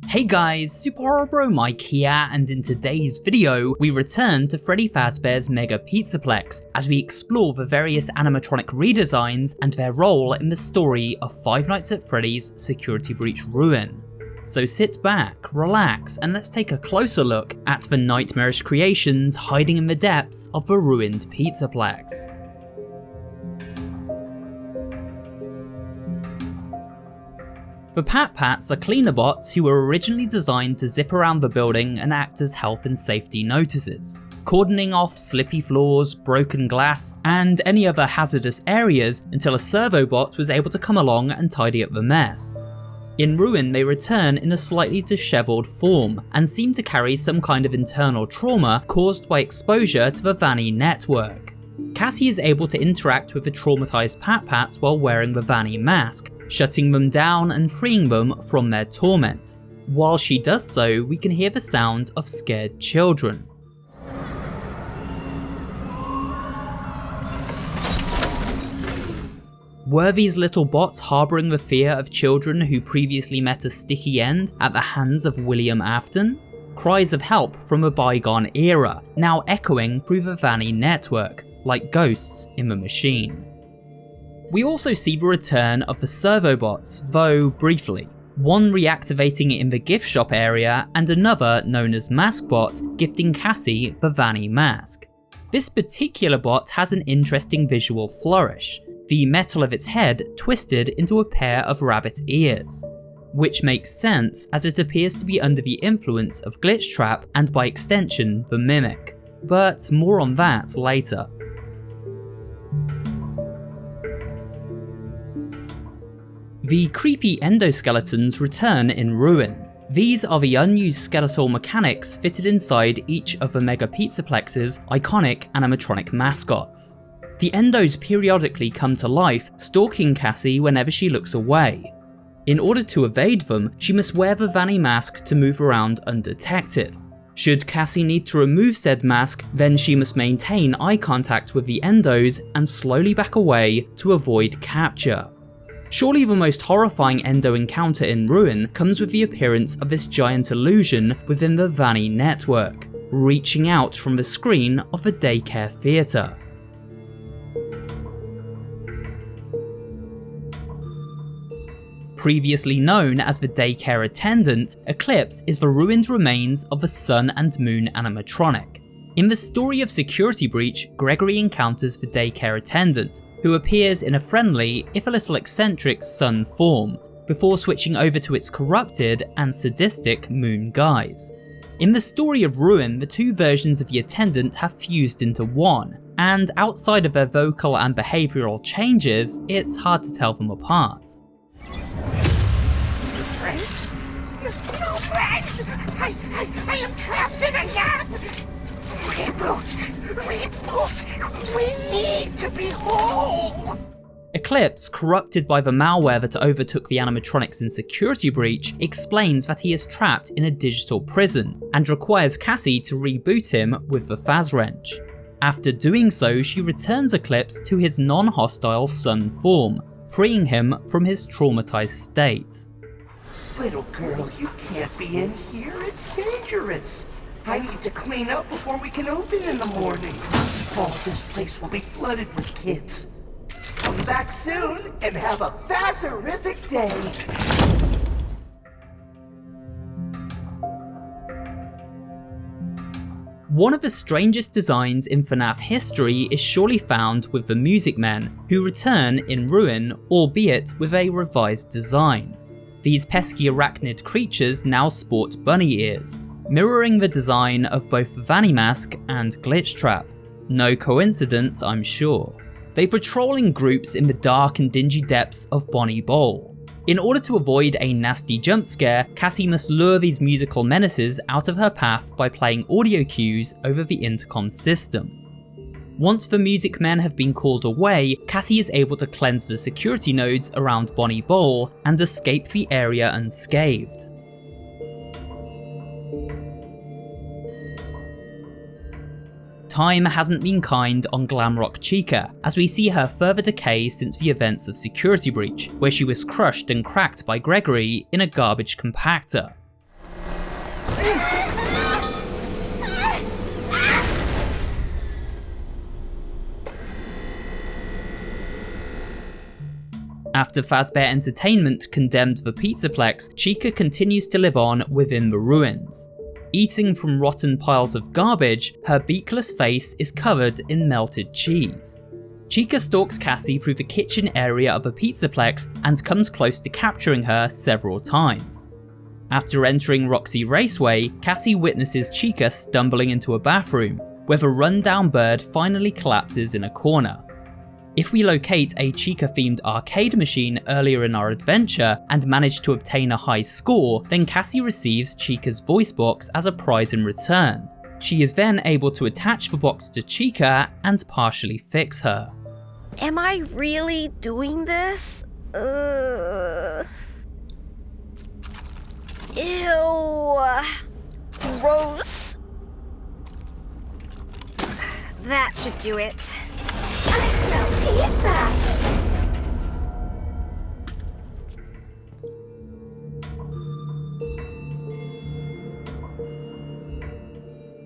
Hey guys, SuperHorrorBro Mike here, and in today's video, we return to Freddy Fazbear's Mega Pizzaplex as we explore the various animatronic redesigns and their role in the story of Five Nights at Freddy's Security Breach Ruin. So sit back, relax, and let's take a closer look at the nightmarish creations hiding in the depths of the ruined Pizzaplex. The Pat Pats are cleaner bots who were originally designed to zip around the building and act as health and safety notices, cordoning off slippy floors, broken glass, and any other hazardous areas until a Servobot was able to come along and tidy up the mess. In Ruin, they return in a slightly dishevelled form and seem to carry some kind of internal trauma caused by exposure to the Vanny network. Cassie is able to interact with the traumatised Pat Pats while wearing the Vanny mask, shutting them down and freeing them from their torment. While she does so, we can hear the sound of scared children. Were these little bots harbouring the fear of children who previously met a sticky end at the hands of William Afton? Cries of help from a bygone era, now echoing through the Vanny network, like ghosts in the machine. We also see the return of the Servobots, though briefly. One reactivating in the gift shop area and another known as MaskBot gifting Cassie the Vanny mask. This particular bot has an interesting visual flourish, the metal of its head twisted into a pair of rabbit ears. Which makes sense as it appears to be under the influence of Glitchtrap and by extension the Mimic. But more on that later. The creepy endoskeletons return in Ruin. These are the unused skeletal mechanics fitted inside each of the Mega Pizzaplex's iconic animatronic mascots. The Endos periodically come to life, stalking Cassie whenever she looks away. In order to evade them, she must wear the Vanny mask to move around undetected. Should Cassie need to remove said mask, then she must maintain eye contact with the Endos and slowly back away to avoid capture. Surely the most horrifying Endo encounter in Ruin comes with the appearance of this giant illusion within the Vanny network, reaching out from the screen of the daycare theatre. Previously known as the daycare attendant, Eclipse is the ruined remains of the Sun and Moon animatronic. In the story of Security Breach, Gregory encounters the daycare attendant, who appears in a friendly, if a little eccentric, Sun form, before switching over to its corrupted and sadistic Moon guise. In the story of Ruin, the two versions of the attendant have fused into one, and outside of their vocal and behavioural changes, it's hard to tell them apart. No, Fred! I am trapped in a gap! Reboot! We need to be whole! Eclipse, corrupted by the malware that overtook the animatronics in Security Breach, explains that he is trapped in a digital prison, and requires Cassie to reboot him with the Fazwrench. After doing so, she returns Eclipse to his non-hostile Sun form, freeing him from his traumatized state. Little girl, you can't be in here. It's dangerous. I need to clean up before we can open in the morning. Oh, this place will be flooded with kids. Come back soon and have a Fazerific day. One of the strangest designs in FNAF history is surely found with the Music Men, who return in Ruin, albeit with a revised design. These pesky arachnid creatures now sport bunny ears, mirroring the design of both the Vanny mask and Glitchtrap. No coincidence, I'm sure. They patrol in groups in the dark and dingy depths of Bonnie Bowl. In order to avoid a nasty jump scare, Cassie must lure these musical menaces out of her path by playing audio cues over the intercom system. Once the Music Men have been called away, Cassie is able to cleanse the security nodes around Bonnie Bowl and escape the area unscathed. Time hasn't been kind on Glamrock Chica, as we see her further decay since the events of Security Breach, where she was crushed and cracked by Gregory in a garbage compactor. After Fazbear Entertainment condemned the Pizzaplex, Chica continues to live on within the ruins. Eating from rotten piles of garbage, her beakless face is covered in melted cheese. Chica stalks Cassie through the kitchen area of a Pizzaplex and comes close to capturing her several times. After entering Roxy Raceway, Cassie witnesses Chica stumbling into a bathroom, where the rundown bird finally collapses in a corner. If we locate a Chica-themed arcade machine earlier in our adventure and manage to obtain a high score, then Cassie receives Chica's voice box as a prize in return. She is then able to attach the box to Chica and partially fix her. Am I really doing this? Ew. Gross. That should do it. I smell pizza!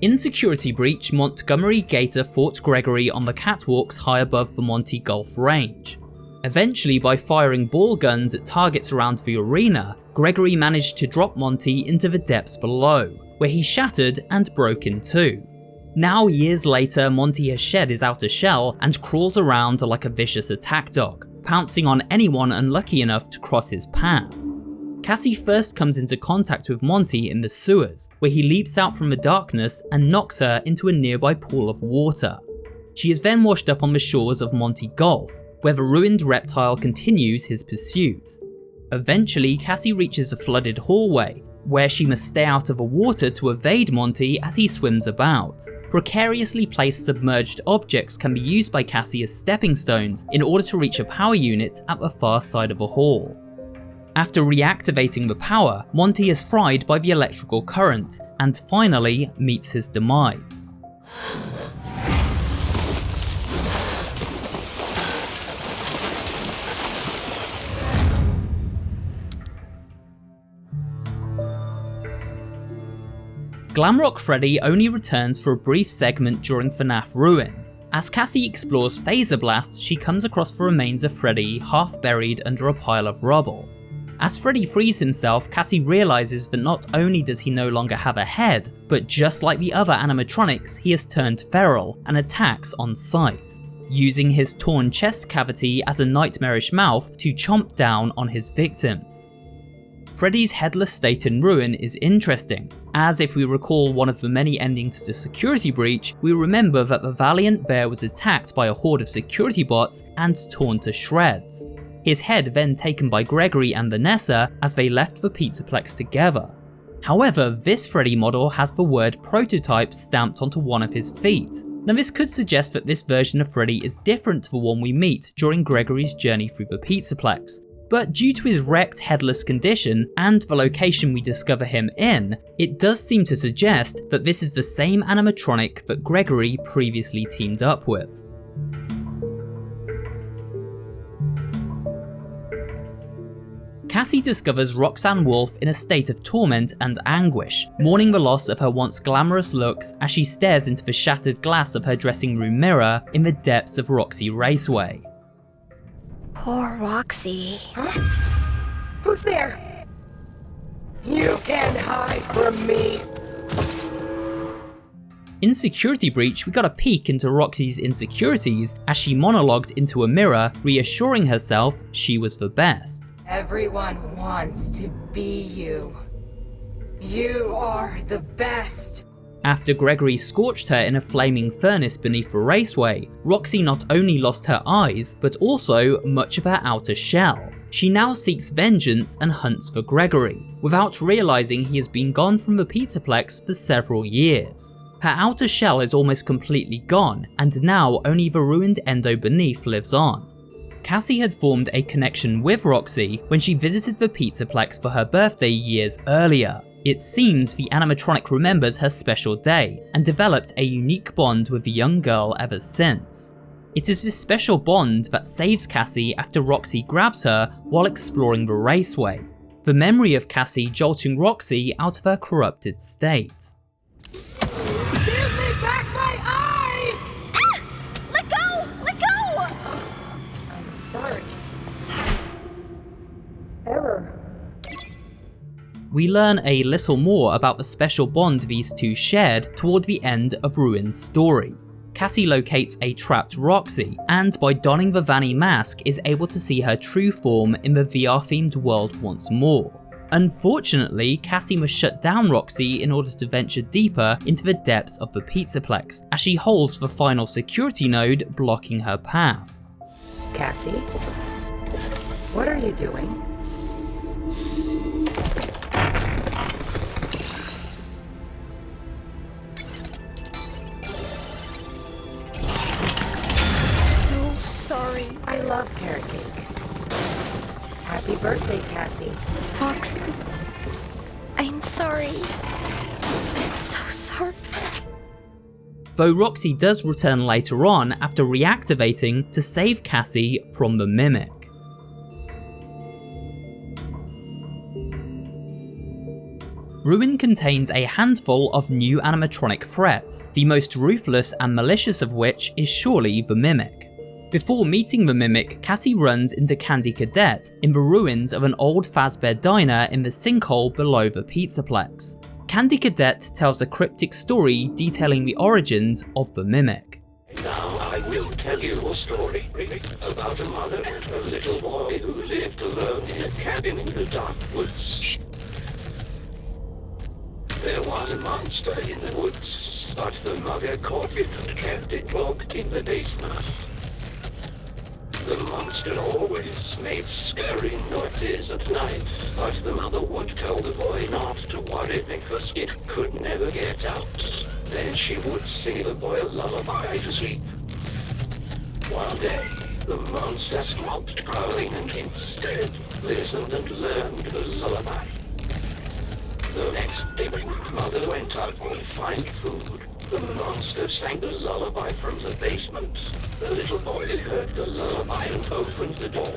In Security Breach, Montgomery Gator fought Gregory on the catwalks high above the Monty Golf range. Eventually, by firing ball guns at targets around the arena, Gregory managed to drop Monty into the depths below, where he shattered and broke in two. Now years later, Monty has shed his outer shell and crawls around like a vicious attack dog, pouncing on anyone unlucky enough to cross his path. Cassie first comes into contact with Monty in the sewers, where he leaps out from the darkness and knocks her into a nearby pool of water. She is then washed up on the shores of Monty Golf, where the ruined reptile continues his pursuit. Eventually, Cassie reaches a flooded hallway, where she must stay out of the water to evade Monty as he swims about. Precariously placed submerged objects can be used by Cassie as stepping stones in order to reach a power unit at the far side of the hall. After reactivating the power, Monty is fried by the electrical current and finally meets his demise. Glamrock Freddy only returns for a brief segment during FNAF Ruin. As Cassie explores Phaser Blast, she comes across the remains of Freddy half buried under a pile of rubble. As Freddy frees himself, Cassie realizes that not only does he no longer have a head, but just like the other animatronics, he has turned feral and attacks on sight, using his torn chest cavity as a nightmarish mouth to chomp down on his victims. Freddy's headless state in Ruin is interesting, as if we recall one of the many endings to Security Breach, we remember that the Valiant Bear was attacked by a horde of security bots and torn to shreds. His head then taken by Gregory and Vanessa as they left the Pizzaplex together. However, this Freddy model has the word prototype stamped onto one of his feet. Now this could suggest that this version of Freddy is different to the one we meet during Gregory's journey through the Pizzaplex. But due to his wrecked headless condition and the location we discover him in, it does seem to suggest that this is the same animatronic that Gregory previously teamed up with. Cassie discovers Roxanne Wolfe in a state of torment and anguish, mourning the loss of her once glamorous looks as she stares into the shattered glass of her dressing room mirror in the depths of Roxy Raceway. Poor Roxy. Huh? Who's there? You can't hide from me. In Security Breach, we got a peek into Roxy's insecurities as she monologued into a mirror, reassuring herself she was the best. Everyone wants to be you. You are the best. After Gregory scorched her in a flaming furnace beneath the raceway, Roxy not only lost her eyes, but also much of her outer shell. She now seeks vengeance and hunts for Gregory, without realizing he has been gone from the Pizzaplex for several years. Her outer shell is almost completely gone, and now only the ruined Endo beneath lives on. Cassie had formed a connection with Roxy when she visited the Pizzaplex for her birthday years earlier. It seems the animatronic remembers her special day and developed a unique bond with the young girl ever since. It is this special bond that saves Cassie after Roxy grabs her while exploring the raceway. the memory of Cassie jolting Roxy out of her corrupted state. Give me back my eyes! Ah! Let go! Let go! I'm sorry. Error. We learn a little more about the special bond these two shared toward the end of Ruin's story. Cassie locates a trapped Roxy, and by donning the Vanny mask is able to see her true form in the VR-themed world once more. Unfortunately, Cassie must shut down Roxy in order to venture deeper into the depths of the Pizzaplex, as she holds the final security node blocking her path. Cassie? What are you doing? Sorry. I love carrot cake. Happy birthday, Cassie. Roxy. I'm sorry. I'm so sorry. Though Roxy does return later on after reactivating to save Cassie from the Mimic. Ruin contains a handful of new animatronic threats, the most ruthless and malicious of which is surely the Mimic. Before meeting the Mimic, Cassie runs into Candy Cadet in the ruins of an old Fazbear diner in the sinkhole below the Pizzaplex. Candy Cadet tells a cryptic story detailing the origins of the Mimic. Now I will tell you a story about a mother and her little boy who lived alone in a cabin in the dark woods. There was a monster in the woods, but the mother caught it and kept it locked in the basement. The monster always made scary noises at night, but the mother would tell the boy not to worry because it could never get out. Then she would sing the boy a lullaby to sleep. One day, the monster stopped growling and instead listened and learned the lullaby. The next day when mother went out to find food, the monster sang the lullaby from the basement. The little boy heard the lullaby and opened the door.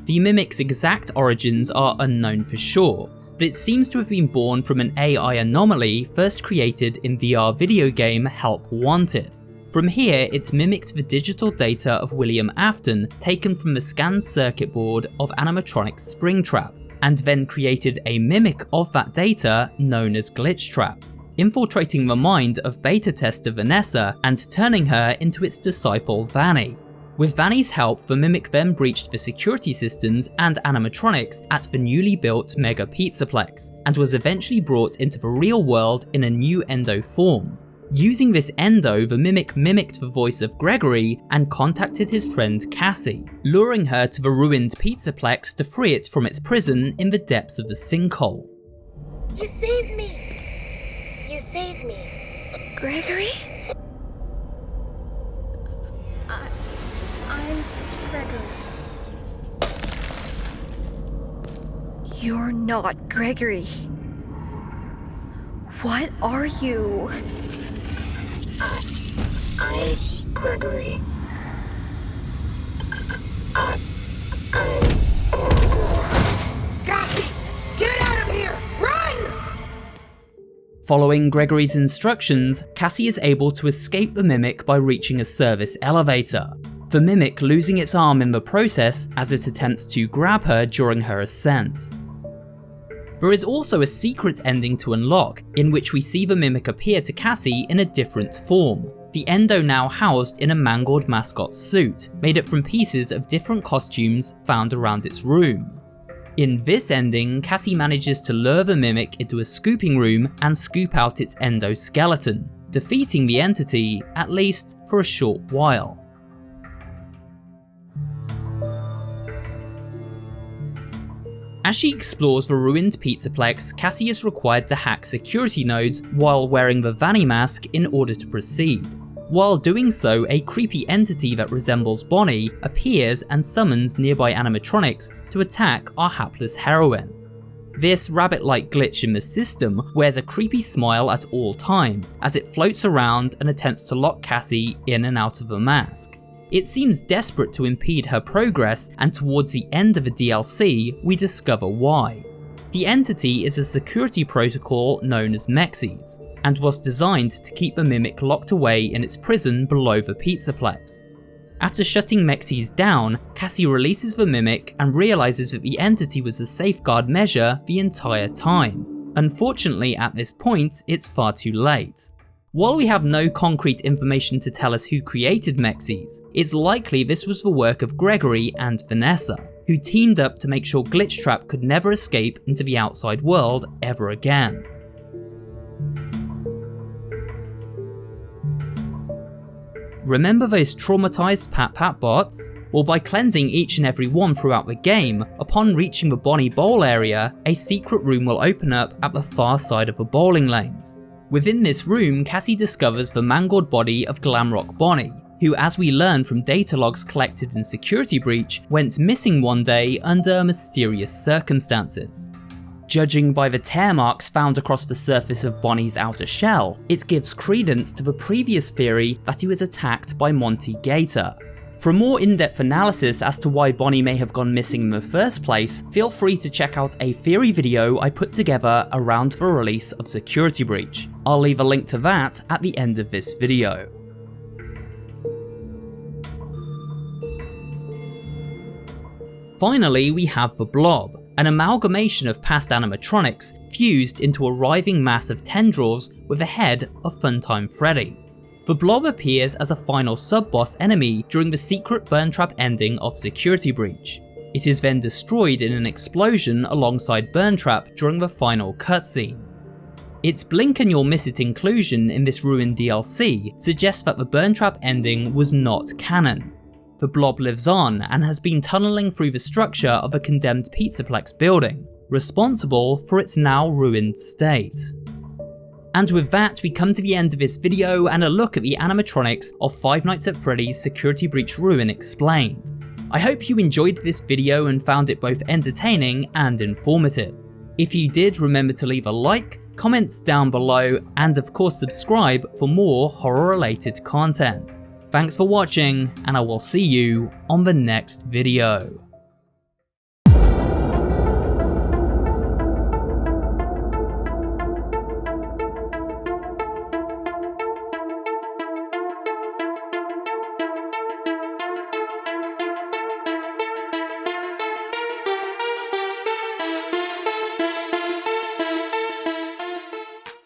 The Mimic's exact origins are unknown for sure, but it seems to have been born from an AI anomaly first created in VR video game Help Wanted. From here, it mimicked the digital data of William Afton taken from the scanned circuit board of Animatronics Springtrap, and then created a mimic of that data known as Glitchtrap, infiltrating the mind of beta tester Vanessa and turning her into its disciple Vanny. With Vanny's help, the Mimic then breached the security systems and animatronics at the newly built Mega Pizzaplex, and was eventually brought into the real world in a new Endo form. Using this Endo, the Mimic mimicked the voice of Gregory and contacted his friend Cassie, luring her to the ruined Pizzaplex to free it from its prison in the depths of the sinkhole. You saved me. You saved me. Gregory? I'm Gregory. You're not Gregory. What are you? I'm Gregory. Cassie! Get out of here! Run! Following Gregory's instructions, Cassie is able to escape the Mimic by reaching a service elevator, the Mimic losing its arm in the process as it attempts to grab her during her ascent. There is also a secret ending to unlock, in which we see the Mimic appear to Cassie in a different form, the Endo now housed in a mangled mascot suit, made up from pieces of different costumes found around its room. In this ending, Cassie manages to lure the Mimic into a scooping room and scoop out its Endo skeleton, defeating the entity, at least for a short while. As she explores the ruined Pizzaplex, Cassie is required to hack security nodes while wearing the Vanny mask in order to proceed. While doing so, a creepy entity that resembles Bonnie appears and summons nearby animatronics to attack our hapless heroine. This rabbit-like glitch in the system wears a creepy smile at all times as it floats around and attempts to lock Cassie in and out of the mask. It seems desperate to impede her progress, and towards the end of the DLC, we discover why. The entity is a security protocol known as M.X.E.S, and was designed to keep the Mimic locked away in its prison below the Pizzaplex. After shutting M.X.E.S down, Cassie releases the Mimic and realises that the entity was a safeguard measure the entire time. Unfortunately, at this point, it's far too late. While we have no concrete information to tell us who created M.X.E.S, it's likely this was the work of Gregory and Vanessa, who teamed up to make sure Glitchtrap could never escape into the outside world ever again. Remember those traumatized Pat bots? Well, by cleansing each and every one throughout the game, upon reaching the Bonnie Bowl area, a secret room will open up at the far side of the bowling lanes. Within this room, Cassie discovers the mangled body of Glamrock Bonnie, who, as we learn from data logs collected in Security Breach, went missing one day under mysterious circumstances. Judging by the tear marks found across the surface of Bonnie's outer shell, it gives credence to the previous theory that he was attacked by Monty Gator. For a more in-depth analysis as to why Bonnie may have gone missing in the first place, feel free to check out a theory video I put together around the release of Security Breach. I'll leave a link to that at the end of this video. Finally, we have the Blob, an amalgamation of past animatronics fused into a writhing mass of tendrils with the head of Funtime Freddy. The Blob appears as a final sub-boss enemy during the secret burn trap ending of Security Breach. It is then destroyed in an explosion alongside Burn Trap during the final cutscene. Its blink and you'll miss it inclusion in this Ruin DLC suggests that the Burn Trap ending was not canon. The Blob lives on and has been tunneling through the structure of a condemned Pizzaplex building, responsible for its now ruined state. And with that, we come to the end of this video and a look at the animatronics of Five Nights at Freddy's Security Breach Ruin explained. I hope you enjoyed this video and found it both entertaining and informative. If you did, remember to leave a like, comments down below, and of course subscribe for more horror related content. Thanks for watching, and I will see you on the next video.